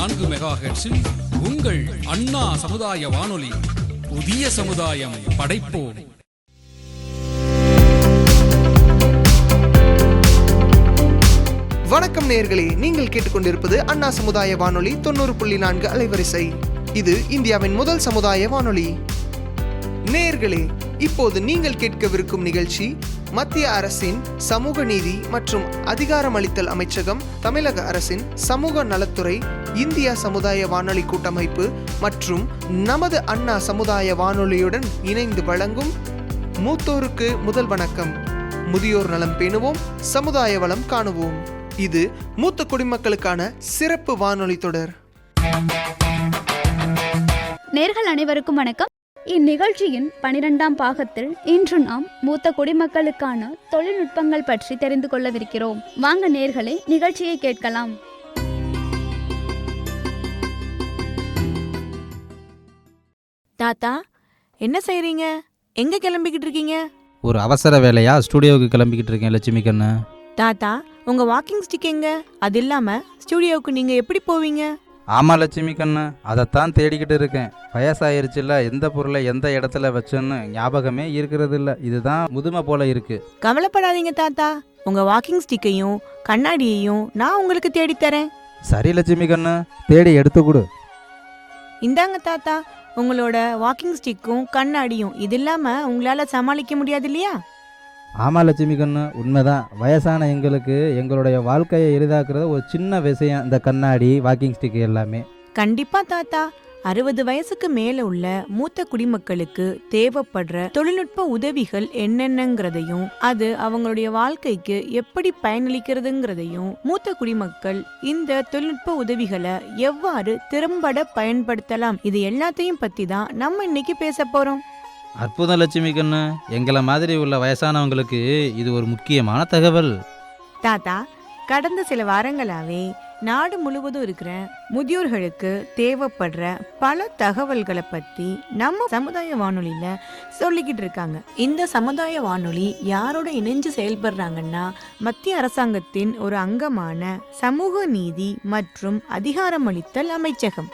103.4 MHz உங்கள் அண்ணா சமுதாய வானொலி. புதிய சமுதாயம் படைப்போம். வணக்கம் நேயர்களே, நீங்கள் கேட்டுக்கொண்டிருப்பது அண்ணா சமுதாய வானொலி 90.4 அலைவரிசை. இது இந்தியாவின் முதல் சமுதாய வானொலி. நேயர்களே, இப்போது நீங்கள் கேட்கவிருக்கும் நிகழ்ச்சி மத்திய அரசின் சமூக நீதி மற்றும் அதிகாரமளித்தல் அமைச்சகம், தமிழக அரசின் சமூக நலத்துறை, இந்தியா சமுதாய வானொலி கூட்டமைப்பு மற்றும் நமது அண்ணா சமுதாய வானொலியுடன் இணைந்து வழங்கும் மூத்தோருக்கு முதல் வணக்கம். முதியோர் நலம் பேணுவோம், சமுதாய வளம் காணுவோம். இது மூத்த குடிமக்களுக்கான சிறப்பு வானொலி தொடர். நேர்கள் அனைவருக்கும் வணக்கம். இந்நிகழ்ச்சியின் 12ஆம் பாகத்தில் இன்று நாம் மூத்த குடிமக்களுக்கான தொழில்நுட்பங்கள் பற்றி தெரிந்து கொள்ளவிருக்கிறோம். வாங்க நேர்களே, நிகழ்ச்சியை கேட்கலாம். தாத்தா, என்ன செய்றீங்க? எங்க கிளம்பிக்கிட்டு இருக்கீங்க? ஒரு அவசர வேலையா ஸ்டூடியோவுக்கு கிளம்பிக்கிட்டு இருக்கேன் லட்சுமி கண்ணு. தாத்தா, உங்க வாக்கிங் ஸ்டிக் எங்க? அது இல்லாம ஸ்டூடியோவுக்கு நீங்க எப்படி போவீங்க? ஆமாம் லட்சுமி கண்ணு, அதைத்தான் தேடிக்கிட்டு இருக்கேன். வயசாயிருச்சுல, எந்த பொருளை எந்த இடத்துல வச்சேன்னு ஞாபகமே இருக்கிறது இல்லை. இதுதான் முதுமை போல இருக்கு. கவலைப்படாதீங்க தாத்தா, உங்க வாக்கிங் ஸ்டிக்கையும் கண்ணாடியையும் நான் உங்களுக்கு தேடித்தரேன். சரி லட்சுமி கண்ணு, தேடி எடுத்து கொடு. இந்தாங்க தாத்தா, உங்களோட வாக்கிங் ஸ்டிக்கும் கண்ணாடியும். இது இல்லாம உங்களால சமாளிக்க முடியாது இல்லையா? ஆமாம் லட்சுமி கண்ணு, உண்மைதான். வயசான எங்களுக்கு எங்களுடைய வாழ்க்கையை எளிதாக்குறது ஒரு சின்ன விஷயம், இந்த கண்ணாடி, வாக்கிங் ஸ்டிக் எல்லாமே. கண்டிப்பா தாத்தா, 60 வயசுக்கு மேல உள்ள மூத்த குடிமக்களுக்கு தேவைப்படுற தொழில்நுட்ப உதவிகள் என்னென்னங்கிறதையும் அது அவங்களுடைய வாழ்க்கைக்கு எப்படி பயனளிக்கிறதுங்கிறதையும் மூத்த குடிமக்கள் இந்த தொழில்நுட்ப உதவிகளை எவ்வாறு திறம்பட பயன்படுத்தலாம், இது எல்லாத்தையும் பத்தி தான் நம்ம இன்னைக்கு பேச போறோம். அற்புதம் லட்சுமி கண்ணு, எங்களை மாதிரி உள்ள வயசானவங்களுக்கு இது ஒரு முக்கியமான தகவல். தாத்தா, கடந்த சில வாரங்களாவே நாடு முழுவதும் இருக்கிற முதியோர்களுக்கு தேவைப்படுற பல தகவல்களை பத்தி நம்ம சமுதாய வானொலியில சொல்லிக்கிட்டு இருக்காங்க. இந்த சமுதாய வானொலி யாரோட இணைஞ்சு செயல்படுறாங்கன்னா, மத்திய அரசாங்கத்தின் ஒரு அங்கமான சமூக நீதி மற்றும் அதிகாரமளித்தல் அமைச்சகம்.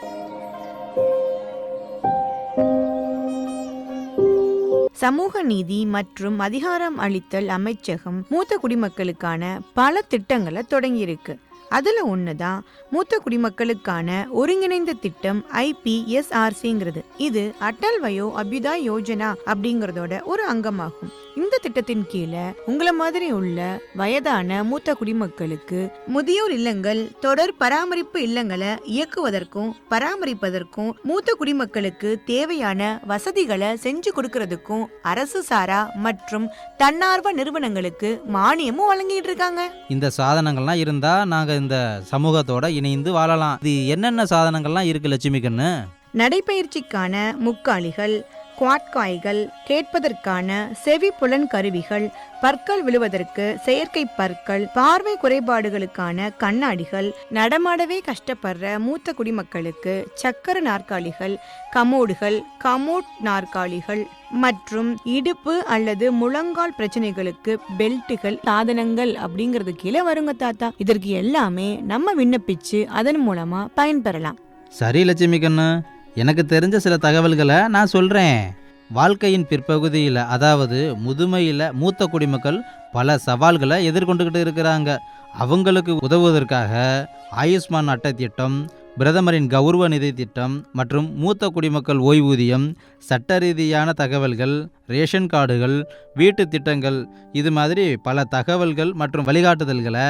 சமூக நீதி மற்றும் அதிகாரம் அளித்தல் அமைச்சகம் மூத்த குடிமக்களுக்கான பல திட்டங்களை தொடங்கியிருக்கு. அதுல ஒண்ணுதான் மூத்த குடிமக்களுக்கான ஒருங்கிணைந்த திட்டம் IPSRCங்கிறது. இது அட்டல் வயோ அபியுதய் யோஜனா அப்படிங்கறதோட ஒரு அங்கமாகும். இந்த திட்டத்தின் கீழே உங்களை மாதிரி உள்ள வயதான மூத்த குடிமக்களுக்கு முதியோர் இல்லங்கள், தொடர் பராமரிப்பு இல்லங்களை இயக்குவதற்கும் பராமரிப்பதற்கும் மூத்த குடிமக்களுக்கு தேவையான வசதிகளை செஞ்சு கொடுக்கறதுக்கும் அரசு சாரா மற்றும் தன்னார்வ நிறுவனங்களுக்கு மானியமும் வழங்கிட்டு இருக்காங்க. இந்த சாதனங்கள்லாம் இருந்தா நாங்க இந்த சமூகத்தோட இணைந்து வாழலாம். இது என்னென்ன சாதனங்கள்லாம் இருக்கு லட்சுமி கண்ணு? நடைப்பயிற்சிக்கான முக்காலிகள், குவாட்காய்கள், கேட்பதற்கான செவி புலன் கருவிகள், பற்கள் விழுவதற்கு செயற்கை பற்கள், பார்வை குறைபாடுகளுக்கான கண்ணாடிகள், நடமாடவே கஷ்டப்படுற மூத்த குடிமக்களுக்கு சக்கர நாற்காலிகள், கமோடுகள், கமோட் நாற்காலிகள் மற்றும் இடுப்பு அல்லது முழங்கால் பிரச்சனைகளுக்கு பெல்ட்டுகள், சாதனங்கள் அப்படிங்கிறது கீழே வருங்க தாத்தா. இதற்கு எல்லாமே நம்ம விண்ணப்பிச்சு அதன் மூலமா பயன்பெறலாம். சரி லட்சுமி கண்ணு, எனக்கு தெரிஞ்ச சில தகவல்களை நான் சொல்கிறேன். வாழ்க்கையின் பிற்பகுதியில், அதாவது முதுமையில் மூத்த குடிமக்கள் பல சவால்களை எதிர்கொண்டுக்கிட்டு இருக்கிறாங்க. அவங்களுக்கு உதவுவதற்காக ஆயுஷ்மான் அட்டை திட்டம், பிரதமரின் கௌரவ நிதி திட்டம் மற்றும் மூத்த குடிமக்கள் ஓய்வூதியம், சட்ட ரீதியான தகவல்கள், ரேஷன் கார்டுகள், வீட்டு திட்டங்கள், இது மாதிரி பல தகவல்கள் மற்றும் வழிகாட்டுதல்களை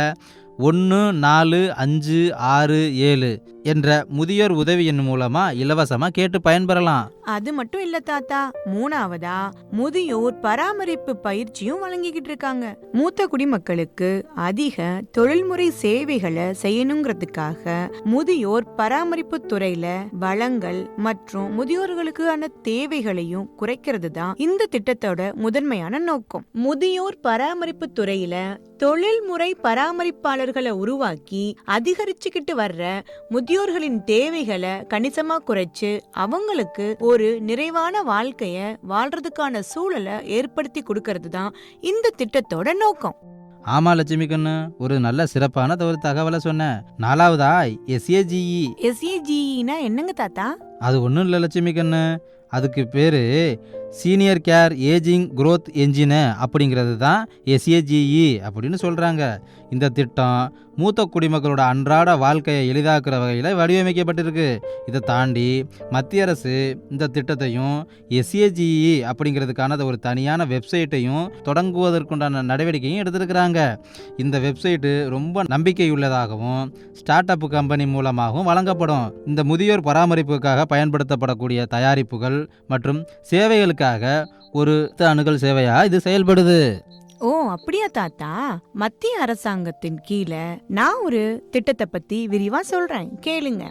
145667 என்ற முதியோர் உதவி எண் மூலமா இலவசமா கேட்டு பயன்பெறலாம். அது மட்டும் இல்ல தாத்தா, மூணாவதா முதியோர் பராமரிப்பு பயிற்சியும் வழங்கிக்கிட்டு இருக்காங்க. மூத்த குடிமக்களுக்கு அதிக தொழில்முறை சேவைகளை செய்யணுங்கிறதுக்காக முதியோர் பராமரிப்பு துறையில வளங்கள் மற்றும் முதியோர்களுக்கான தேவைகளையும் குறைக்கிறது தான் இந்த திட்டத்தோட முதன்மையான நோக்கம். முதியோர் பராமரிப்பு துறையில தொழில்முறை பராமரிப்பாளர்களை உருவாக்கி அதிகரிச்சுக்கிட்டு வர்ற முதியோர்களின் தேவைகளை கணிசமா குறைச்சு அவங்களுக்கு ஒரு நிறைவான வாழ்க்கைய வாழ்றதுக்கான சூழலை ஏற்படுத்தி கொடுக்கறது தான் இந்த திட்டத்தோட நோக்கம். ஆமா லட்சுமி கண்ணு, ஒரு நல்ல சிறப்பான ஒரு தகவலை சொன்ன. 4வதா SAGE. SAGEனா என்னங்க தாத்தா? அது ஒன்றும் இல்லை லட்சுமி கண்ணு, அதுக்கு பேர் senior care ageing growth engine அப்படிங்கிறது தான் SAGE அப்படின்னு சொல்கிறாங்க. இந்த திட்டம் மூத்த குடிமக்களோட அன்றாட வாழ்க்கையை எளிதாக்குற வகையில் வடிவமைக்கப்பட்டிருக்கு. இதை தாண்டி மத்திய அரசு இந்த திட்டத்தையும் SAGE அப்படிங்கிறதுக்கான ஒரு தனியான வெப்சைட்டையும் தொடங்குவதற்குண்டான நடவடிக்கையும் எடுத்திருக்கிறாங்க. இந்த வெப்சைட்டு ரொம்ப நம்பிக்கையுள்ளதாகவும் ஸ்டார்ட் அப் கம்பெனி மூலமாகவும் வழங்கப்படும். இந்த முதியோர் பராமரிப்புக்காக பயன்படுத்தப்படக்கூடிய தயாரிப்புகள் மற்றும் சேவைகளுக்காக ஒரு அணுகல் சேவையா இது செயல்படுது. ஓ அப்படியா தாத்தா? மத்திய அரசாங்கத்தின் கீழே நான் ஒரு திட்டத்தை பத்தி விரிவா சொல்றேன், கேளுங்க.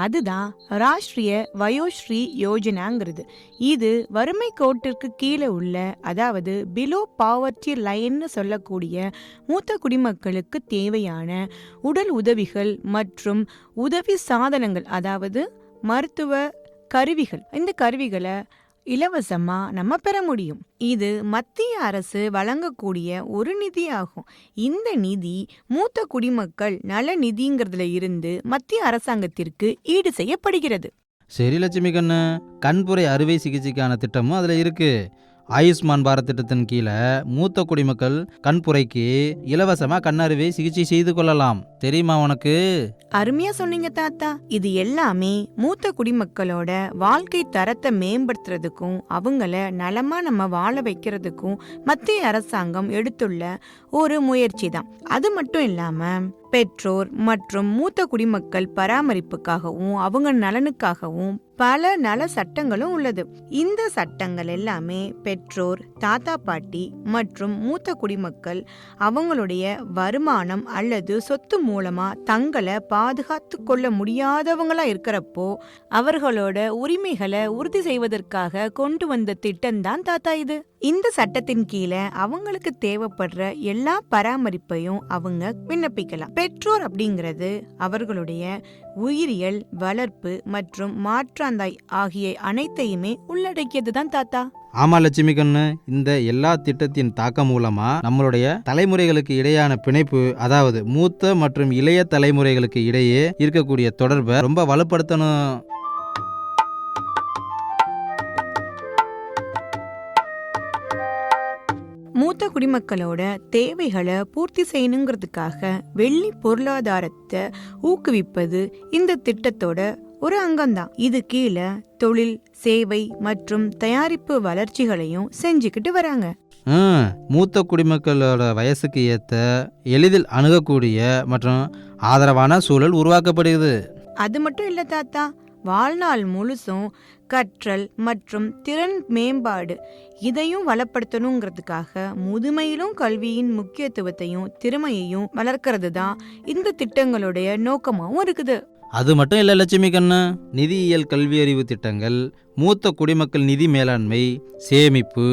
அதுதான் ராஷ்டிரிய வயோஸ்ரீ யோஜனாங்கிறது. இது வறுமை கோட்டிற்கு கீழே உள்ள, அதாவது பிலோ பாவர்ட்டி லைன்னு சொல்லக்கூடிய மூத்த குடிமக்களுக்கு தேவையான உடல் உதவிகள் மற்றும் உதவி சாதனங்கள், அதாவது மருத்துவ கருவிகள், இந்த கருவிகளை இலவசமா நம்ம பெற முடியும். இது மத்திய அரசு வழங்கக்கூடிய ஒரு நிதி ஆகும். இந்த நிதி மூத்த குடிமக்கள் நல நிதிங்கிறதுல இருந்து மத்திய அரசாங்கத்திற்கு ஈடு செய்யப்படுகிறது. சரி லட்சுமி கண்ணு, கண்புரை அறுவை சிகிச்சைக்கான திட்டமும் அதில் இருக்கு. ஆயுஷ்மான் பாரத் திட்டத்தின் கீழே மூத்த குடிமக்கள் கண்புரைக்கு இலவசமாக கண் அறுவை சிகிச்சை செய்து கொள்ளலாம். தெரியுமா உனக்கு? அருமையா சொன்னீங்க தாத்தா. இது எல்லாமே மூத்த குடிமக்களோட வாழ்க்கை தரத்தை மேம்படுத்துறதுக்கும் அவங்கள நலமா நம்ம வாழ வைக்கிறதுக்கும் மத்திய அரசாங்கம் எடுத்துள்ள ஒரு முயற்சி தான். அது மட்டும் இல்லாம பெற்றோர் மற்றும் மூத்த குடிமக்கள் பராமரிப்புக்காகவும் அவங்க நலனுக்காகவும் பல நல சட்டங்களும் உள்ளது. இந்த சட்டங்கள் எல்லாமே பெற்றோர், தாத்தா பாட்டி மற்றும் மூத்த குடிமக்கள் அவங்களுடைய வருமானம் அல்லது சொத்து மூலமா தங்களை பாதுகாத்து கொள்ள முடியாதவங்களா இருக்கிறப்போ அவர்களோட உரிமைகளை உறுதி செய்வதற்காக கொண்டு வந்த திட்டம் தான் தாத்தா இது. இந்த சட்டத்தின் கீழே அவங்களுக்கு தேவைப்படுற எல்லா பராமரிப்பையும் அவங்க விண்ணப்பிக்கலாம். பெற்றோர் அப்படிங்கிறது அவர்களுடைய உயிரியல், வளர்ப்பு மற்றும் மாற்றாந்தாய் ஆகிய அனைத்தையுமே உள்ளடக்கியது தான் தாத்தா. ஆமா லட்சுமி கண்ணு, இந்த எல்லா திட்டத்தின் தாக்கம் மூலமா நம்மளுடைய தலைமுறைகளுக்கு இடையான பிணைப்பு, அதாவது மூத்த மற்றும் இளைய தலைமுறைகளுக்கு இடையே இருக்கக்கூடிய தொடர்பை ரொம்ப வலுப்படுத்தணும். மூத்த குடிமக்களோட தேவைகளை பூர்த்தி செய்யணுங்கிறதுக்காக வெள்ளி பொருளாதாரத்தை ஊக்குவிப்பது இந்த திட்டத்தோட ஒரு அங்கம்தான். இது கீழே தொழில், சேவை மற்றும் தயாரிப்பு வளர்ச்சிகளையும் செஞ்சுக்கிட்டு வராங்க. மூத்த குடிமக்களோட வயசுக்கு ஏற்ற எளிதில் அணுகக்கூடிய மற்றும் ஆதரவான சூழல் உருவாக்கப்படுகிறது. அது மட்டும் இல்ல தாத்தா, வாழ்நாள் முழுசும் கற்றல் மற்றும் திறன் மேம்பாடு இதையும் வளப்படுத்தணுங்கிறதுக்காக முதுமையிலும் கல்வியின் முக்கியத்துவத்தையும் திறமையையும் வளர்க்கறது தான் இந்த திட்டங்களுடைய நோக்கமாகவும் இருக்குது. அது மட்டும் இல்லை லட்சுமி கண்ணு, நிதியியல் கல்வியறிவு திட்டங்கள் மூத்த குடிமக்கள் நிதி மேலாண்மை, சேமிப்பு,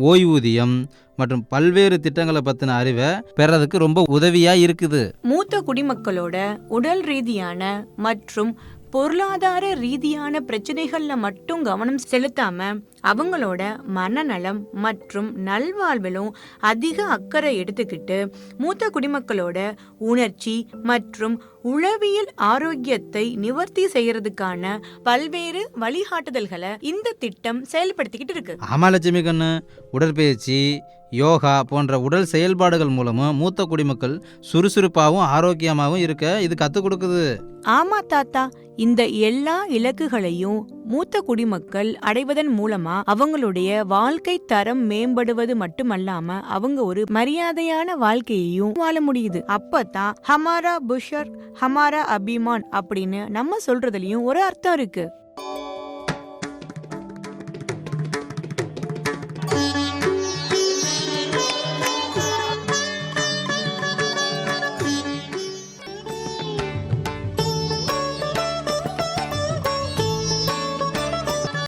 ஓய்வூதியம் மற்றும் பல்வேறு திட்டங்களை பற்றின அறிவை பெறதுக்கு ரொம்ப உதவியாக இருக்குது. மூத்த குடிமக்களோட உடல் ரீதியான மற்றும் பொருளாதார ரீதியான பிரச்சனைகள்ல மட்டும் கவனம் செலுத்தாம அவங்களோட மனநலம் மற்றும் நல்வாழ்விலும் அதிக அக்கறை எடுத்துக்கிட்டு மூத்த குடிமக்களோட உணர்ச்சி மற்றும் உளவியல் ஆரோக்கியத்தை நிவர்த்தி செய்யறதுக்கான பல்வேறு வழிகாட்டுதல்களை இந்த திட்டம் செயல்படுத்திக்கிட்டு இருக்கு. ஆமா லட்சுமி கண்ணு, உடற்பயிற்சி, யோகா போன்ற உடல் செயல்பாடுகள் மூலமும் மூத்த குடிமக்கள் சுறுசுறுப்பாகவும் ஆரோக்கியமாகவும் இருக்க இது கற்றுக் கொடுக்குது. ஆமா தாத்தா, இந்த எல்லா இலக்குகளையும் மூத்த குடிமக்கள் அடைவதன் மூலமா அவங்களுடைய வாழ்க்கை தரம் மேம்படுவது மட்டுமல்லாம அவங்க ஒரு மரியாதையான வாழ்க்கையையும் வாழ முடியுது. அப்பதான் ஹமாரா புஷர் ஹமாரா அபிமான் அப்படின்னு நம்ம சொல்றதுலயும் ஒரு அர்த்தம் இருக்கு.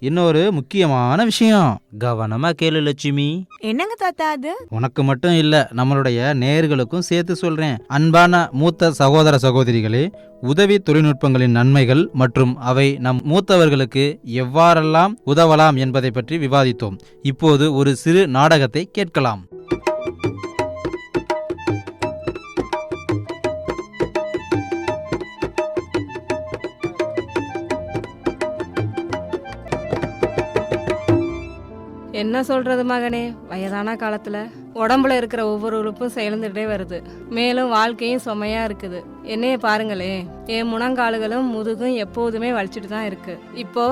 இன்னொரு முக்கியமான விஷயம், கவனமா கேளு லட்சுமி. என்னங்க தாத்தா அது? உனக்கு மட்டும் இல்ல, நம்மளுடைய நேயர்களுக்கும் சேர்த்து சொல்றேன். அன்பான மூத்த சகோதர சகோதரிகளே, உதவி தொழில்நுட்பங்களின் நன்மைகள் மற்றும் அவை நம் மூத்தவர்களுக்கு எவ்வாறெல்லாம் உதவலாம் என்பதை பற்றி விவாதித்தோம். இப்போது ஒரு சிறு நாடகத்தை கேட்கலாம். என்ன சொல்றது மகனே, வயதான காலத்துல உடம்புல இருக்கிற ஒவ்வொரு உறுப்பும் செயல்ந்துட்டே வருது. மேலும் வாழ்க்கையும் சுமையா இருக்குது. என்னைய பாருங்களே, என் முழங்கால்களும் முதுகும் எப்போதுமே வலிச்சுட்டு தான் இருக்கு. இப்போ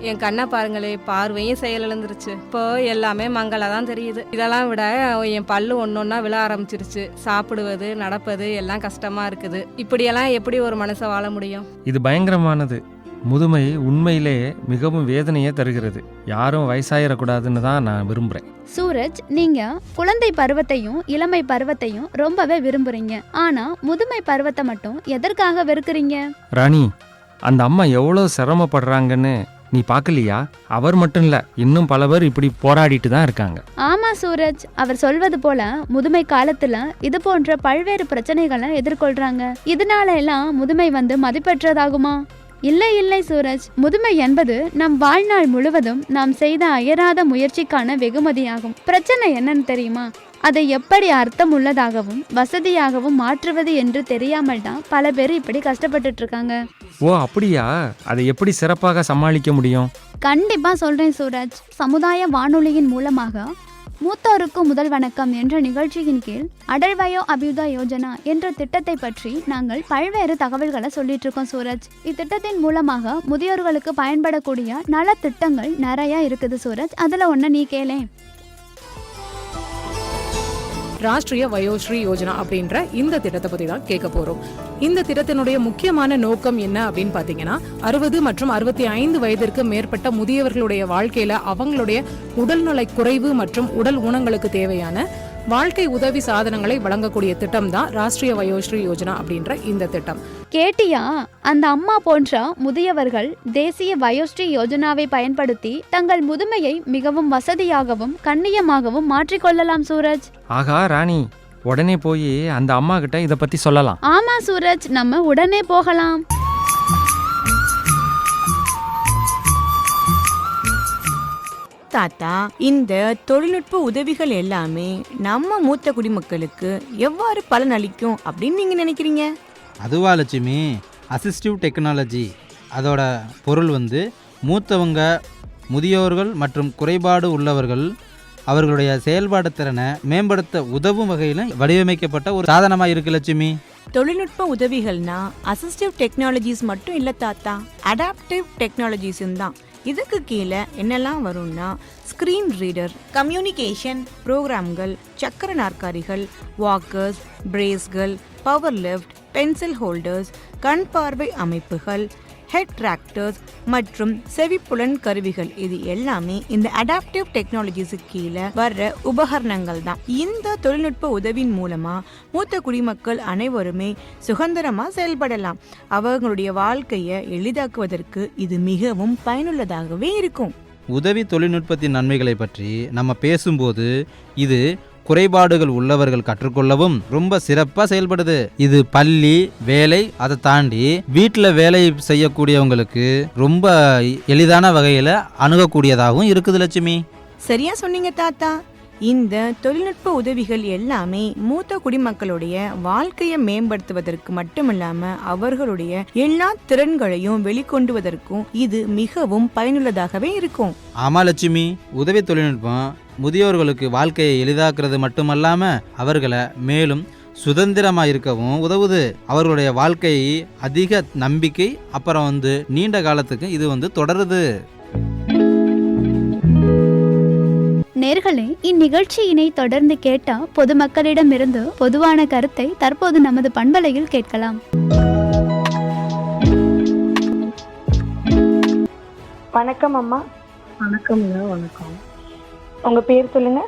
என் கண்ணை பாருங்களே, பார்வையும் செயலிழந்துருச்சு. இப்போ எல்லாமே மங்களா தான் தெரியுது. இதெல்லாம் விட என் பல்லு ஒன்னொன்னா விழ ஆரம்பிச்சிருச்சு. சாப்பிடுவது நடப்பது எல்லாம் கஷ்டமா இருக்குது. இப்படியெல்லாம் எப்படி ஒரு மனுஷன் வாழ முடியும்? இது பயங்கரமானது. முதுமை உண்மையிலே மிகவும் வேதனையை தருகிறது. யாரும் வயசாயிடக்கூடாதுன்னு தான் நான் விரும்புகிறேன். சூரஜ், நீங்க குழந்தை பருவத்தையும் இளமை பருவத்தையும் ரொம்பவே விரும்புறீங்க. ஆனா முதுமை பருவத்தை மட்டும் எதற்காக வெறுக்கிறீங்க? ராணி, அந்த அம்மா எவ்வளோ சிரமப்படுறாங்கன்னு நீ பார்க்கலையா? அவர் மட்டும் இல்லை, இன்னும் பல பேர் இப்படி போராடிட்டு தான் இருக்காங்க. ஆமா சூரஜ், அவர் சொல்வது போல முதுமை காலத்துல இது போன்ற பல்வேறு பிரச்சனைகளை எதிர்கொள்றாங்க. இதனால எல்லாம் முதுமை மதிப்பெற்றதாகுமா? இல்லை இல்லை சூரஜ், முதுமை என்பது நம் வாழ்நாள் முழுவதும் நாம் செய்த அயராத முயற்சிக்கான வெகுமதியாகும். பிரச்சனை என்னன்னு தெரியுமா? அதை எப்படி அர்த்தம் உள்ளதாகவும் வசதியாகவும் மாற்றுவது என்று தெரியாமல் தான் பல பேர் இப்படி கஷ்டப்பட்டுட்டு இருக்காங்க. ஓ அப்படியா? அதை எப்படி சிறப்பாக சமாளிக்க முடியும்? கண்டிப்பா சொல்றேன் சூரஜ். சமுதாய வானொலியின் மூலமாக மூத்தோருக்கு முதல் வணக்கம் என்ற நிகழ்ச்சியின் கீழ் அடல் வயோ அபியுதா யோஜனா என்ற திட்டத்தை பற்றி நாங்கள் பல்வேறு தகவல்களை சொல்லிட்டு இருக்கோம் சூரஜ். இத்திட்டத்தின் மூலமாக முதியோர்களுக்கு பயன்படக்கூடிய நல திட்டங்கள் நிறைய இருக்குது சூரஜ். அதுல ஒண்ணு நீ கேளேன். ராஷ்ட்ரிய வயோஸ்ரீ யோஜனா அப்படின்ற இந்த திட்டத்தை பத்தி தான் கேட்க போறோம். இந்த திட்டத்தினுடைய முக்கியமான நோக்கம் என்ன அப்படின்னு பாத்தீங்கன்னா, 60 மற்றும் 65 வயதிற்கு மேற்பட்ட முதியவர்களுடைய வாழ்க்கையில அவங்களுடைய உடல்நல குறைவு மற்றும் உடல் ஊனங்களுக்கு தேவையான வாழ்க்கை உதவி சாதனங்களை வழங்கக்கூடிய திட்டம் தான் ராஷ்ட்ரிய வயோஸ்ரீ யோஜனா அப்படின்ற இந்த திட்டம். கேட்டியா? அந்த அம்மா போன்ற முதியவர்கள் தேசிய வயோஸ்ரீ யோஜனாவை பயன்படுத்தி தங்கள் முதுமையை மிகவும் வசதியாகவும் கண்ணியமாகவும் மாற்றிக்கொள்ளலாம் சூரஜ். ஆகா ராணி, உடனே போய் அந்த அம்மா கிட்ட இதை பத்தி சொல்லலாம். ஆமா சூரஜ், நம்ம உடனே போகலாம். தாத்தா, இந்த தொழில்நுட்ப உதவிகள் எல்லாமே நம்ம மூத்த குடிமக்களுக்கு எவ்வாறு பலன் அளிக்கும் அப்படின்னு நீங்க நினைக்கிறீங்க? அதுவா லட்சுமி, அசிஸ்டிவ் டெக்னாலஜி அதோட பொருள் மூத்தவங்க, முதியோர்கள் மற்றும் குறைபாடு உள்ளவர்கள் அவர்களுடைய செயல்பாடு திறனை மேம்படுத்த உதவும் வகையில் வடிவமைக்கப்பட்ட ஒரு சாதனமாக இருக்கு லட்சுமி. தொழில்நுட்ப உதவிகள்னா அசிஸ்டிவ் டெக்னாலஜிஸ் மட்டும் இல்லை தாத்தா, அடாப்டிவ் டெக்னாலஜிஸும் தான். இதுக்கு கீழே என்னெல்லாம் வரும்னா, ஸ்க்ரீன் ரீடர், கம்யூனிகேஷன் ப்ரோக்ராம்கள், சக்கர நாற்காலிகள், வாக்கர்ஸ், பிரேஸ்கள், பவர் லிஃப்ட், பென்சில் ஹோல்டர்ஸ், கண் பார்வை அமைப்புகள், ஹெட் டிராக்டர்ஸ் மற்றும் செவிப்புலன் கருவிகள். இது எல்லாமே இந்த அடாப்டிவ் டெக்னாலஜிஸுக்கு கீழே வர்ற உபகரணங்கள் தான். இந்த தொழில்நுட்ப உதவியின் மூலமா மூத்த குடிமக்கள் அனைவருமே சுதந்திரமா செயல்படலாம். அவர்களுடைய வாழ்க்கையை எளிதாக்குவதற்கு இது மிகவும் பயனுள்ளதாகவே இருக்கும். உதவி தொழில்நுட்பத்தின் நன்மைகளை பற்றி நம்ம பேசும்போது இது குறைபாடுகள் உள்ளவர்கள் கற்றுக்கொள்ளவும் ரொம்ப சிறப்பாக செயல்படுது. இது பள்ளி, வேலை, அதை தாண்டி வீட்டில் வேலை செய்யக்கூடியவங்களுக்கு ரொம்ப எளிதான வகையில் அணுகக்கூடியதாகவும் இருக்குது லட்சுமி. சரியா சொன்னீங்க தாத்தா. இந்த தொழில்நுட்ப உதவிகள் எல்லாமே மூத்த குடிமக்களுடைய வாழ்க்கையை மேம்படுத்துவதற்கு மட்டுமில்லாம அவர்களுடைய எல்லா திறன்களையும் வெளிக்கொண்டுவதற்கும் இது மிகவும் பயனுள்ளதாகவே இருக்கும். ஆமா லட்சுமி, உதவி தொழில்நுட்பம் முதியோர்களுக்கு வாழ்க்கையை எளிதாக்குறது மட்டுமல்லாம அவர்களை மேலும் சுதந்திரமா இருக்கவும் உதவுது. அவர்களுடைய வாழ்க்கையை அதிக நம்பிக்கை அப்புறம் நீண்ட காலத்துக்கு இது தொடருது. நேர்களே, இந்நிகழ்ச்சியினை தொடர்ந்து கேட்டா பொதுமக்களிடமிருந்து பொதுவான கருத்தை தற்போது நமது பண்பலையில் கேட்கலாம். வணக்கம் அம்மா. வணக்கம்ங்க. வணக்கம். உங்க பேர் சொல்லுங்க.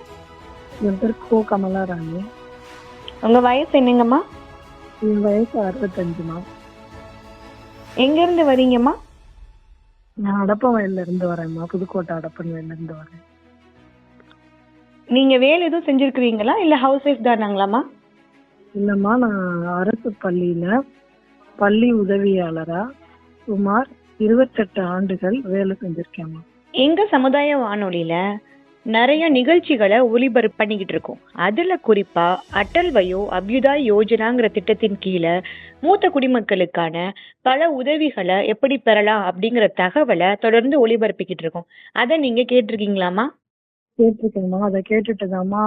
என் பேர் கோ கமலா ராணி. உங்க வயசு என்னங்கம்மா? என் வயசு 65மா. எங்க இருந்து வரீங்கம்மா? நான் அடப்பன் வயல்ல இருந்து வரேன்மா. புதுக்கோட்டை அடப்பன் வயல்ல இருந்து வரேன். நீங்க வேலை எதுவும் செஞ்சிருக்கிறீங்களா இல்ல ஹவுஸ் ஒய்ஃப் தானாங்களாம்மா? இல்லம்மா, நான் அரசு பள்ளியில பள்ளி உதவியாளரா சுமார் 28 ஆண்டுகள் வேலை செஞ்சிருக்கேம்மா. எங்க சமுதாய வானொலியில நிறைய நிகழ்ச்சிகளை ஒளிபரப்பு பண்ணிக்கிட்டு இருக்கோம். அதுல குறிப்பா அடல் வயோ அபியுதா யோஜனாங்கிற திட்டத்தின் கீழே மூத்த குடிமக்களுக்கான பல உதவிகளை எப்படி பெறலாம் அப்படிங்கிற தகவலை தொடர்ந்து ஒளிபரப்பிக்கிட்டு இருக்கோம். அதை நீங்க கேட்டிருக்கீங்களாமா? கேட்டிருக்கேம்மா. அதை கேட்டுட்டு தாம்மா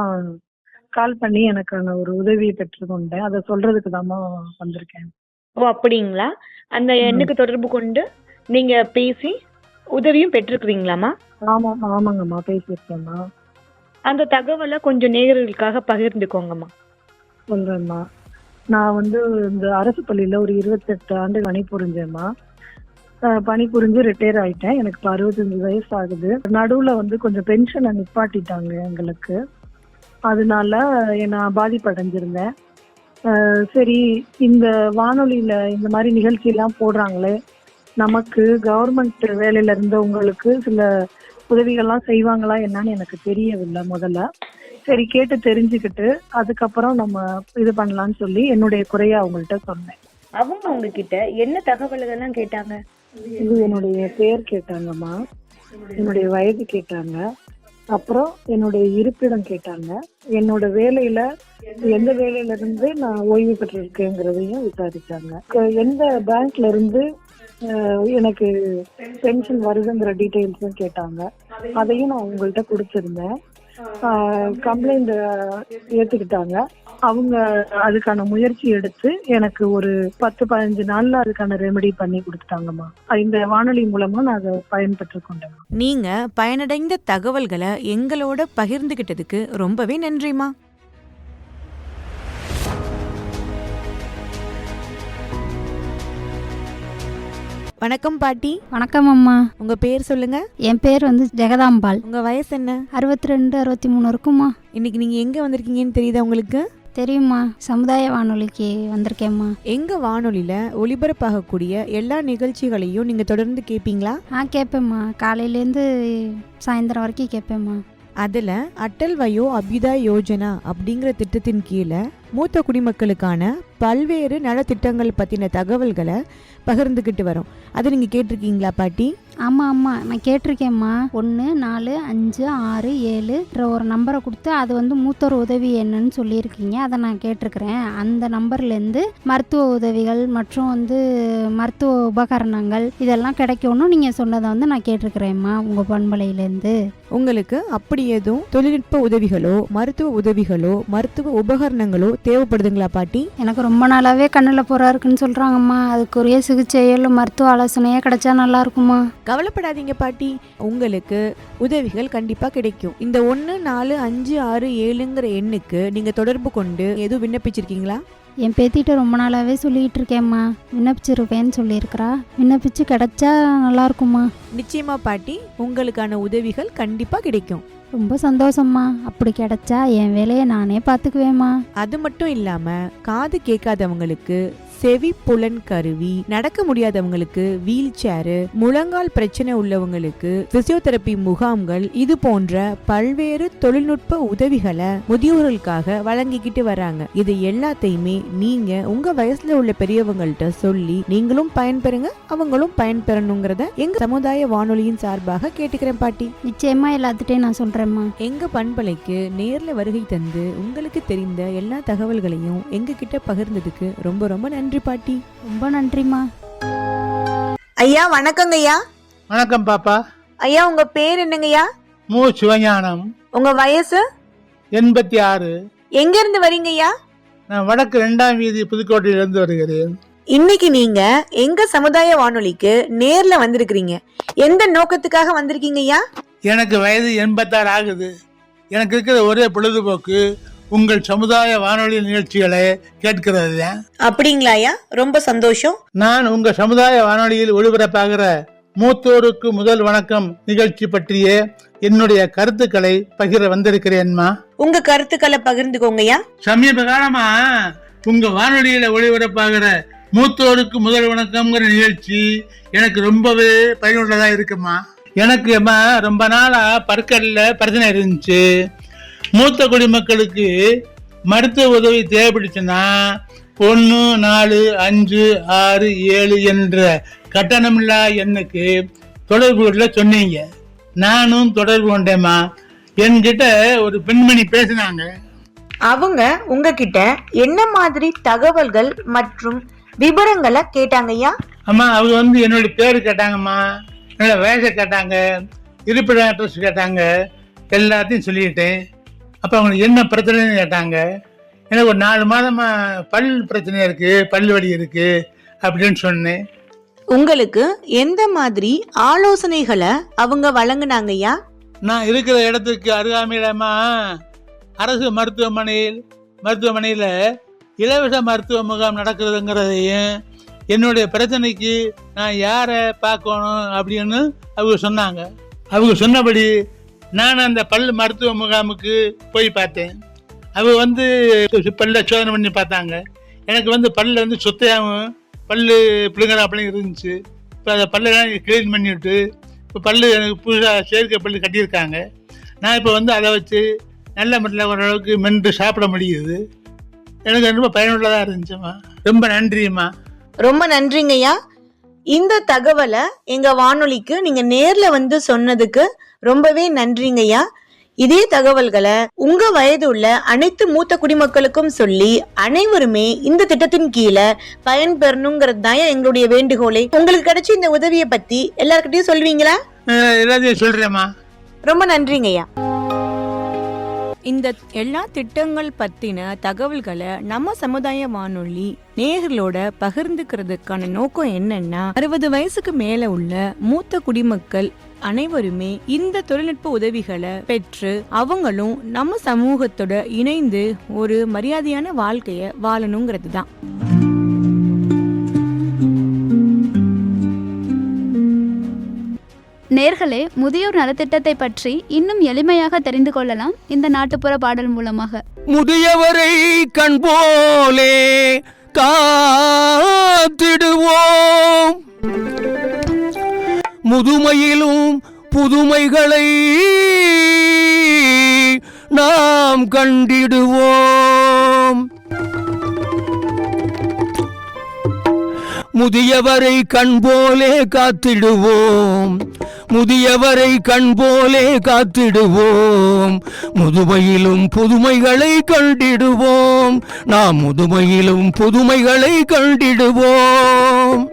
கால் பண்ணி எனக்கான ஒரு உதவியை பெற்றுக்கொண்டேன். அதை சொல்றதுக்கு தாம்மா வந்திருக்கேன். ஓ அப்படிங்களா? அந்த எண்ணுக்கு தொடர்பு கொண்டு நீங்க பேசி உதவியும் பெற்றிருக்கிறீங்களாம்மா? ஆமாங்கம்மா, பேசியிருக்கேம்மா. அந்த தகவலை கொஞ்சம் நேயர்களுக்காக பகிர்ந்துக்கோங்கம்மா. சொல்றேம்மா. நான் இந்த அரசு பள்ளியில ஒரு 28 ஆண்டு பணிபுரிஞ்சேம்மா. பணிபுரிஞ்சு ரிட்டையர் ஆயிட்டேன். எனக்கு இப்போ 65 வயசு ஆகுது. நடுவுல கொஞ்சம் பென்ஷனை நிப்பாட்டிட்டாங்க எங்களுக்கு. அதனால நான் பாதிப்படைஞ்சிருந்தேன். சரி, இந்த வானொலியில இந்த மாதிரி நிகழ்ச்சி எல்லாம் போடுறாங்களே, நமக்கு கவர்மெண்ட் வேலையில இருந்தவங்களுக்கு சில உதவிகள்லாம் செய்வாங்களா என்னன்னு எனக்கு தெரியவில்லை முதல்ல. சரி, கேட்டு தெரிஞ்சுக்கிட்டு அதுக்கப்புறம் நம்ம இது பண்ணலாம்னு சொல்லி என்னுடைய குறைய அவங்கள்ட்ட சொன்னேன். அவங்க உங்ககிட்ட என்ன தகவல்கள்லாம் கேட்டாங்க? இது என்னுடைய பேர் கேட்டாங்கம்மா, என்னுடைய வயது கேட்டாங்க, அப்புறம் என்னுடைய இருப்பிடம் கேட்டாங்க, என்னோட வேலையில எந்த வேலையில இருந்து நான் ஓய்வு பெற்றிருக்கேங்கிறதையும் விசாரிச்சாங்க. எந்த பேங்க்ல இருந்து எனக்கு பென்ஷன் வருதுங்கிற டீட்டெயில்ஸும் கேட்டாங்க. அதையும் நான் உங்கள்கிட்ட கொடுத்துருந்தேன். கம்ப்ளைண்ட் ஏத்துக்கிட்டாங்க. அவங்க அதுக்கான முயற்சி எடுத்து எனக்கு ஒரு 10-15 நாள்ல அதுக்கான ரெமெடி பண்ணி கொடுத்துட்டாங்கம்மா. இந்த வானொலி மூலமா நான் அதை பயன்பெற்று கொண்டேன். நீங்க பயனடைந்த தகவல்களை எங்களோட பகிர்ந்துகிட்டதுக்கு ரொம்பவே நன்றிமா. வணக்கம் பாட்டி. வணக்கம் அம்மா. உங்க பேர் சொல்லுங்க. என் பேர் ஜெகதாம்பாள். உங்க வயசு என்ன? 62-63 இருக்குமா. இன்னைக்கு நீங்க எங்க வந்திருக்கீங்கன்னு தெரியுதா உங்களுக்கு? தெரியுமா, சமுதாய வானொலிக்கு வந்திருக்கேம்மா. எங்க வானொலியில ஒளிபரப்பாகக்கூடிய எல்லா நிகழ்ச்சிகளையும் நீங்க தொடர்ந்து கேட்பீங்களா? கேட்பேம்மா. காலையிலேருந்து சாயந்தரம் வரைக்கும் கேட்பேம்மா. அதுல அட்டல் வயோ அபியுதய் யோஜனா அப்படிங்கிற திட்டத்தின் கீழே மூத்த குடிமக்களுக்கான பல்வேறு நலத்திட்டங்கள் பத்தின தகவல்களை பகிர்ந்துக்கிட்டு வரோம். அதை நீங்க கேட்டிருக்கீங்களா பாட்டி? ஆமாம், நான் கேட்டிருக்கேம்மா. 1 4 5 6 7 ஒரு நம்பரை கொடுத்து அது மூத்தோர் உதவி என்னன்னு சொல்லியிருக்கீங்க. அதை நான் கேட்டிருக்கிறேன். அந்த நம்பர்லேருந்து மருத்துவ உதவிகள் மற்றும் மருத்துவ உபகரணங்கள் இதெல்லாம் கிடைக்கணும் நீங்கள் சொன்னதை நான் கேட்டிருக்கிறேம்மா உங்கள் பண்பலையிலேருந்து. உங்களுக்கு அப்படி எதுவும் தொழில்நுட்ப உதவிகளோ மருத்துவ உதவிகளோ மருத்துவ உபகரணங்களோ தேவைப்படுதுங்களா பாட்டி? எனக்கு ரொம்ப நாளாகவே கண்ணில் புறா இருக்குன்னு சொல்கிறாங்கம்மா. அதுக்குரிய சிகிச்சையோ மருத்துவ ஆலோசனையே கிடைச்சா நல்லா இருக்குமா? கவலைப்படாதீங்க பாட்டி, உங்களுக்கு உதவிகள் கண்டிப்பா கிடைக்கும். இந்த 1 4 5 6 7ங்கிற எண்ணுக்கு நீங்க தொடர்பு கொண்டு எதுவும் விண்ணப்பிச்சிருக்கீங்களா? என் பேத்திட்ட ரொம்ப நாளாகவே சொல்லிகிட்டு இருக்கேம்மா. விண்ணப்பிச்சிருக்கேன்னு சொல்லியிருக்கிறா. விண்ணப்பிச்சு கிடைச்சா நல்லா இருக்குமா? நிச்சயமா பாட்டி, உங்களுக்கான உதவிகள் கண்டிப்பா கிடைக்கும். ரொம்ப சந்தோஷம்மா. அப்படி கிடைச்சா என் வேலையை நானே பார்த்துக்குவேம்மா. அது மட்டும் இல்லாம காது கேட்காதவங்களுக்கு செவி புலன் கருவி, நடக்க முடியாதவங்களுக்கு வீல் சேரு, முழங்கால் பிரச்சனை உள்ளவங்களுக்கு பிசியோதெரபி முகாம்கள், இது போன்ற பல்வேறு தொழில்நுட்ப உதவிகளை முதியோர்களுக்காக வழங்கிக்கிட்டு வராங்க. இது எல்லாத்தையுமே நீங்க உங்க வயசுல உள்ள பெரியவங்கள்ட்ட சொல்லி நீங்களும் பயன்பெறுங்க, அவங்களும் பயன்பெறணுங்கிறத எங்க சமுதாய வானொலியின் சார்பாக கேட்டுக்கிறேன் பாட்டி. நிச்சயமா எல்லாத்துட்டையும் நான் சொல்றேம்மா. எங்க பண்பலைக்கு நேர்ல வருகை தந்து உங்களுக்கு தெரிந்த எல்லா தகவல்களையும் எங்க கிட்ட பகிர்ந்ததுக்கு ரொம்ப ரொம்ப நன்றி பாட்டி. ரொம்ப நன்றிமா. ஐயா வணக்கங்க ஐயா. வணக்கம் பாப்பா. ஐயா உங்க பேர் என்னங்கய்யா? மு சிவஞானம். உங்க வயசு? 86. எங்க இருந்து வரீங்க ஐயா? நான் வடக்கு 2ஆம் வீதி புதுக்கோட்டையிலிருந்து வருகிறேன். இன்னைக்கு நீங்க எங்க சமுதாய வானொலிக்கு நேர்ல வந்திருக்கிறீங்க. எந்த நோக்கத்துக்காக வந்திருக்கீங்க ஐயா? எனக்கு வயது 86 ஆகுது. எனக்கு இருக்கிற ஒரே பொழுதுபோக்கு உங்கள் சமுதாய வானொலி நிகழ்ச்சிகளை கேட்கிறது தான். அப்படிங்களா ஐயா, ரொம்ப சந்தோஷம். நான் உங்க சமுதாய வானொலியில் ஒளிபரப்பாகிற மூத்தோருக்கு முதல் வணக்கம் நிகழ்ச்சி பற்றிய என்னுடைய கருத்துக்களை பகிர வந்திருக்கிறேன்மா. உங்க கருத்துக்களை பகிர்ந்துக்கோங்கய்யா. சமீப காலமா உங்க வானொலியில ஒளிபரப்பாகிற மூத்தோருக்கு முதல் வணக்கம்ங்கிற நிகழ்ச்சி எனக்கு ரொம்பவே பயனுள்ளதா இருக்குமா. எனக்கு ரொம்ப நாளா பற்கல்ல பிரச்சனை இருந்துச்சு. மூத்த குடிமக்களுக்கு மருத்துவ உதவி தேவைப்படுச்சுன்னா 1 4 5 6 7 என்ற கட்டணமில்லா எண்ணுக்கு தொடர்பு கொள்ள சொன்னீங்க. நானும் தொடர்பு கொண்டேம்மா. என்கிட்ட ஒரு பெண்மணி பேசினாங்க. அவங்க உங்ககிட்ட என்ன மாதிரி தகவல்கள் மற்றும் விவரங்களை கேட்டாங்கய்யா? அம்மா அவங்க என்னோட பேரு கேட்டாங்கம்மா, என்னோட வயசை கேட்டாங்க, இருப்பிட அட்ரஸ் கேட்டாங்க, எல்லாத்தையும் சொல்லிட்டேன். அப்போ அவங்களுக்கு என்ன பிரச்சனைன்னு கேட்டாங்க. எனக்கு ஒரு 4 மாதமாக பல் பிரச்சனை இருக்குது, பல் வலி இருக்குது அப்படின்னு சொன்னேன். உங்களுக்கு எந்த மாதிரி ஆலோசனைகளை அவங்க வழங்குனாங்கய்யா? நான் இருக்கிற இடத்துக்கு அருகாமையிலமா அரசு மருத்துவமனையில் இலவச மருத்துவ முகாம் நடக்கிறதுங்கிறதையும் என்னுடைய பிரச்சனைக்கு நான் யாரை பார்க்கணும் அப்படின்னு அவங்க சொன்னாங்க. அவங்க சொன்னபடி நான் அந்த பல் மருத்துவ முகாமுக்கு போய் பார்த்தேன். அவங்க பல்ல சோதனை பண்ணி பார்த்தாங்க. எனக்கு பல்ல சொத்தையாகவும் பல்லு பிள்ளைங்களாப்பளையும் இருந்துச்சு. இப்போ அந்த பல்லெல்லாம் க்ளீன் பண்ணிவிட்டு இப்போ பல்லு எனக்கு புதுசாக செயற்கை பல்லு கட்டியிருக்காங்க. நான் இப்போ அதை வச்சு நல்ல முறையில் ஓரளவுக்கு மென்று சாப்பிட முடியுது. எனக்கு ரொம்ப பயனுள்ளதாக இருந்துச்சுமா. ரொம்ப நன்றிம்மா. ரொம்ப நன்றிங்கய்யா. இந்த தகவலை எங்க வானொலிக்கு நீங்க நேர்ல சொன்னதுக்கு ரொம்பவே நன்றிங்கய்யா. இதே தகவல்களை உங்க வயது உள்ள அனைத்து மூத்த குடிமக்களுக்கும் சொல்லி அனைவருமே இந்த திட்டத்தின் கீழே பயன்பெறணுங்கிறது தான் எங்களுடைய வேண்டுகோளை. உங்களுக்கு கிடைச்ச இந்த உதவியை பத்தி எல்லார்கிட்டயும் சொல்வீங்களா? எல்லாத்தையும் சொல்றேம்மா. ரொம்ப நன்றிங்கய்யா. இந்த எல்லா திட்டங்கள் பத்தின தகவல்களை நம்ம சமுதாய வானொலி நேயர்களோட பகிர்ந்துக்கிறதுக்கான நோக்கம் என்னன்னா, 60 வயசுக்கு மேல உள்ள மூத்த குடிமக்கள் அனைவருமே இந்த தொழில்நுட்ப உதவிகளை பெற்று அவங்களும் நம்ம சமூகத்தோட இணைந்து ஒரு மரியாதையான வாழ்க்கைய வாழணுங்கிறது தான். நேர்களே, முதியோர் நலத்திட்டத்தை பற்றி இன்னும் எளிமையாக தெரிந்து கொள்ளலாம் இந்த நாட்டுப்புற பாடல் மூலமாக. முதியவரை கண் போலே காத்திடுவோம், முதுமையிலும் புதுமைகளை நாம் கண்டிடுவோம். முதியவரை கண் போலே காத்திடுவோம், முதியவரை கண் போலே காத்திடுவோம், முதுமையிலும் புதுமைகளை கண்டிடுவோம், நாம் முதுமையிலும் புதுமைகளை கண்டிடுவோம்.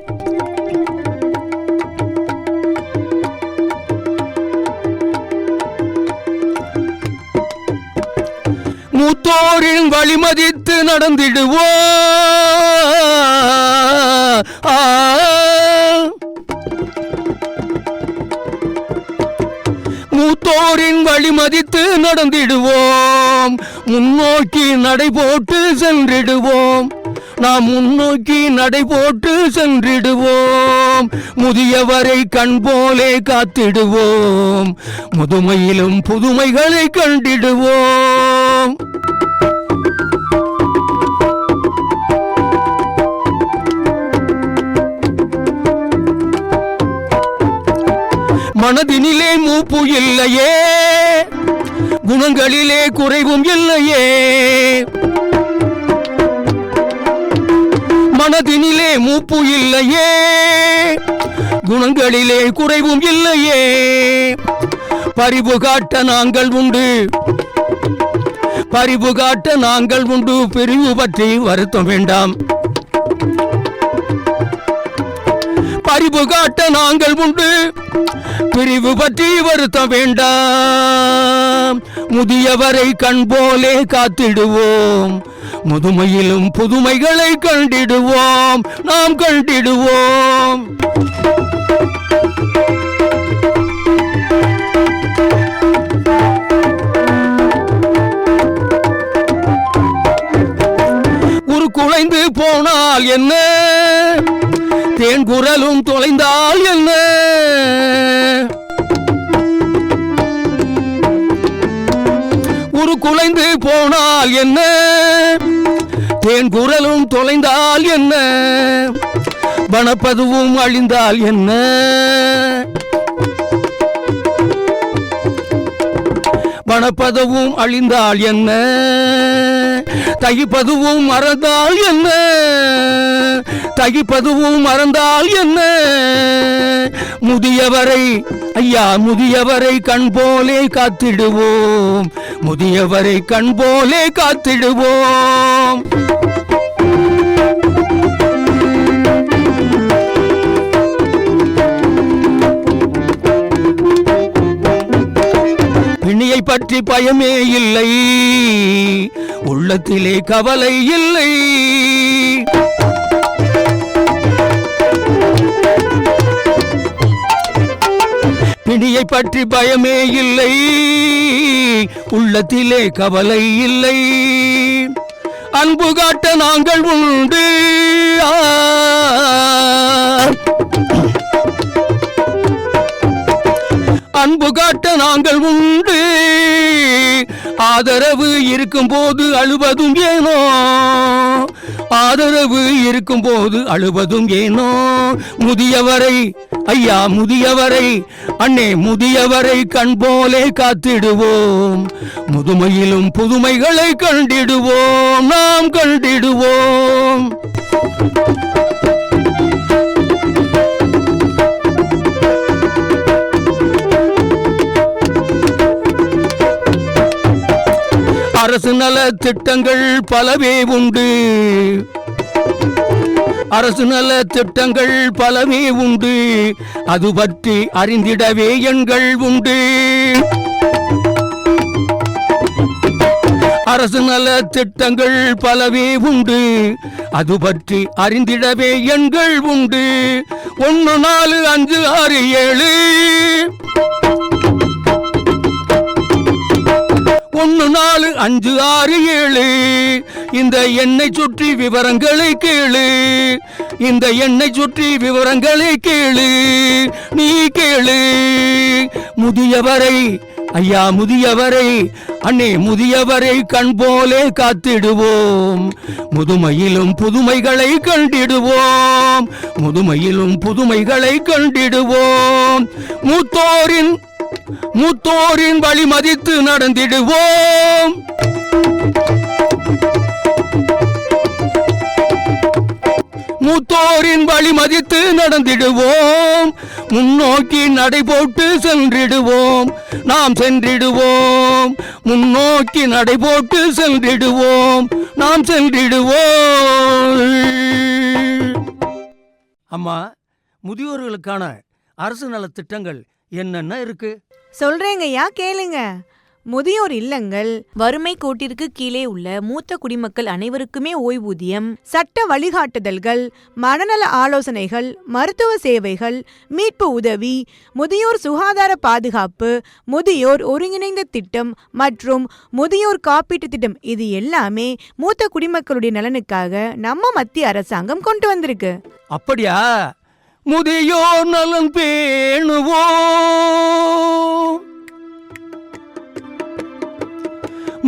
மூத்தோரின் வழிமதித்து நடந்திடுவோம், மூத்தோரின் வழிமதித்து நடந்திடுவோம், முன்னோக்கி நடை போட்டு சென்றிடுவோம், நாம் முன்னோக்கி நடை போட்டு சென்றிடுவோம். முதியவரை கண் போலே காத்திடுவோம், முதுமையிலும் புதுமைகளை கண்டிடுவோம். மனதினிலே மூப்பு இல்லையே, குணங்களிலே குறைவும் இல்லையே, மனதினிலே மூப்பு இல்லையே, குணங்களிலே குறைவும் இல்லையே. பரிவு காட்ட நாங்கள் உண்டு, பரிவு காட்ட நாங்கள் உண்டு, பிரிவு பற்றி வருத்தம் வேண்டாம், பரிவு காட்ட நாங்கள் உண்டு, பிரிவு பற்றி வருத்தம் வேண்டாம். முதியவரை கண் போலே காத்திடுவோம், முதுமையிலும் புதுமைகளை கண்டிடுவோம், நாம் கண்டிடுவோம். ஒரு குலைந்து போனால் என்ன, தேன் குரலும் தொலைந்தால் என்ன, ஒரு குலைந்து போனால் என்ன, தேன் குரலும் தொலைந்தால் என்ன, வனப்பதுவும் அழிந்தால் என்ன, வனப்பதுவும் அழிந்தால் என்ன, தகிப்பதுவும் மறந்தால் என்ன, தகிப்பதுவும் மறந்தால் என்ன. முதியவரை ஐயா முதியவரை கண் போலே காத்திடுவோம், முதியவரை கண் போலே காத்திடுவோம். பிணியை பற்றி பயமே இல்லை, உள்ளத்திலே கவலை இல்லை. பிணியை பற்றி பயமே இல்லை, உள்ளத்திலே கவலை இல்லை. அன்பு காட்ட நாங்கள் உண்டு, அன்பு காட்ட நாங்கள் உண்டு. ஆதரவு இருக்கும் போது அழுவதும் ஏனோ, ஆதரவு இருக்கும் போது அழுவதும் ஏனோ. முதியவரை ஐயா முதியவரை, அண்ணே முதியவரை கண் போலே காத்திடுவோம். முதுமையிலும் புதுமைகளை கண்டிடுவோம், நாம் கண்டிடுவோம். அரசு நல திட்டங்கள் பலவே உண்டு, அரசு நல திட்டங்கள் பலவே உண்டு. அது பற்றி அறிந்திடவே எண்கள் உண்டு. அரசு நல திட்டங்கள் பலவே உண்டு, அது பற்றி அறிந்திடவே எண்கள் உண்டு. 1 4 5 6 7 1 4 5 6 7 இந்த எண்ணை சுற்றி விவரங்களை கேளு, இந்த எண்ணை சுற்றி விவரங்களை கேளு, நீ கேளு. முதியவரை ஐயா முதியவரை, அண்ணே முதியவரை கண் போலே காத்திடுவோம். முதுமையிலும் புதுமைகளை கண்டிடுவோம், முதுமையிலும் புதுமைகளை கண்டிடுவோம். மூத்தோரின் வழி மதித்து நடந்திடுவோம். மூத்தோரின் வழி மதித்து நடந்திடுவோம். முன்னோக்கி நடைபோட்டு சென்றிடுவோம், நாம் சென்றிடுவோம். முன்னோக்கி நடைபோட்டு சென்றிடுவோம், நாம் சென்றிடுவோம். அம்மா, முதியோர்களுக்கான அரசு நலத்திட்டங்கள் என்னென்ன இருக்கு? சொல்றேங்கய்யா, கேளுங்க. முதியோர் இல்லங்கள், வறுமை கோட்டிற்கு கீழே உள்ள மூத்த குடிமக்கள் அனைவருக்குமே ஓய்வூதியம், சட்ட வழிகாட்டுதல்கள், மனநல ஆலோசனைகள், மருத்துவ சேவைகள், மீட்பு உதவி, முதியோர் சுகாதார பாதுகாப்பு, முதியோர் ஒருங்கிணைந்த திட்டம் மற்றும் முதியோர் காப்பீட்டு திட்டம், இது எல்லாமே மூத்த குடிமக்களுடைய நலனுக்காக நம்ம மத்திய அரசாங்கம் கொண்டு வந்திருக்கு. அப்படியா? முதியோர் நலன் பேணுவோம்,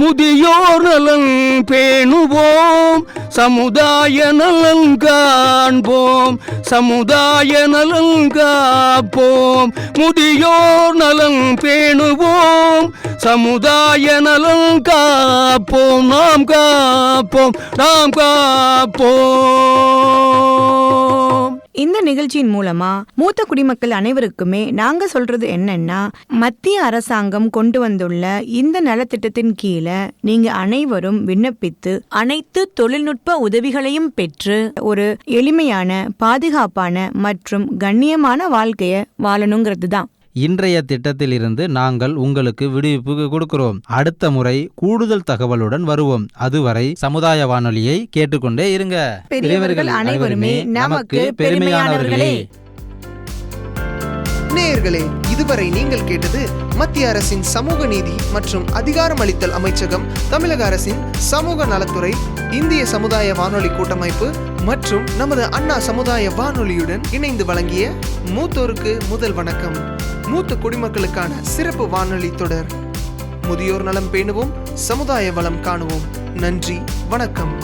முதியோர் நலன் பேணுவோம், சமுதாய நலன் காண்போம், சமுதாய நலன் காப்போம். முதியோர் நலன் பேணுவோம், சமுதாய நலன் காப்போம், நாம் காப்போம், நாம் காப்போம். இந்த நிகழ்ச்சியின் மூலமா மூத்த குடிமக்கள் அனைவருக்குமே நாங்க சொல்றது என்னன்னா, மத்திய அரசாங்கம் கொண்டு வந்துள்ள இந்த நலத்திட்டத்தின் கீழே நீங்க அனைவரும் விண்ணப்பித்து அனைத்து தொழில்நுட்ப உதவிகளையும் பெற்று ஒரு எளிமையான, பாதுகாப்பான மற்றும் கண்ணியமான வாழ்க்கைய வாழணுங்கிறது தான். இன்றைய திட்டத்திலிருந்து நாங்கள் உங்களுக்கு விடுவிப்பு கொடுக்கிறோம். அடுத்த முறை கூடுதல் தகவலுடன் வருவோம். அதுவரை சமுதாய வானொலியை கேட்டுக்கொண்டே இருங்க. பெரியவர்கள் அனைவருமே நமக்கு பெருமையானவர்களே. நேயர்களே, இதுவரை நீங்கள் கேட்டது மத்திய அரசின் சமூக நீதி மற்றும் அதிகாரமளித்தல் அமைச்சகம், தமிழக அரசின் சமூக நலத்துறை, இந்திய சமுதாய வானொலி கூட்டமைப்பு மற்றும் நமது அண்ணா சமுதாய வானொலியுடன் இணைந்து வழங்கிய மூத்தோருக்கு முதல் வணக்கம், மூத்த குடிமக்களுக்கான சிறப்பு வானொலி தொடர். முதியோர் நலம் பேணுவோம், சமுதாய வளம் காணுவோம். நன்றி, வணக்கம்.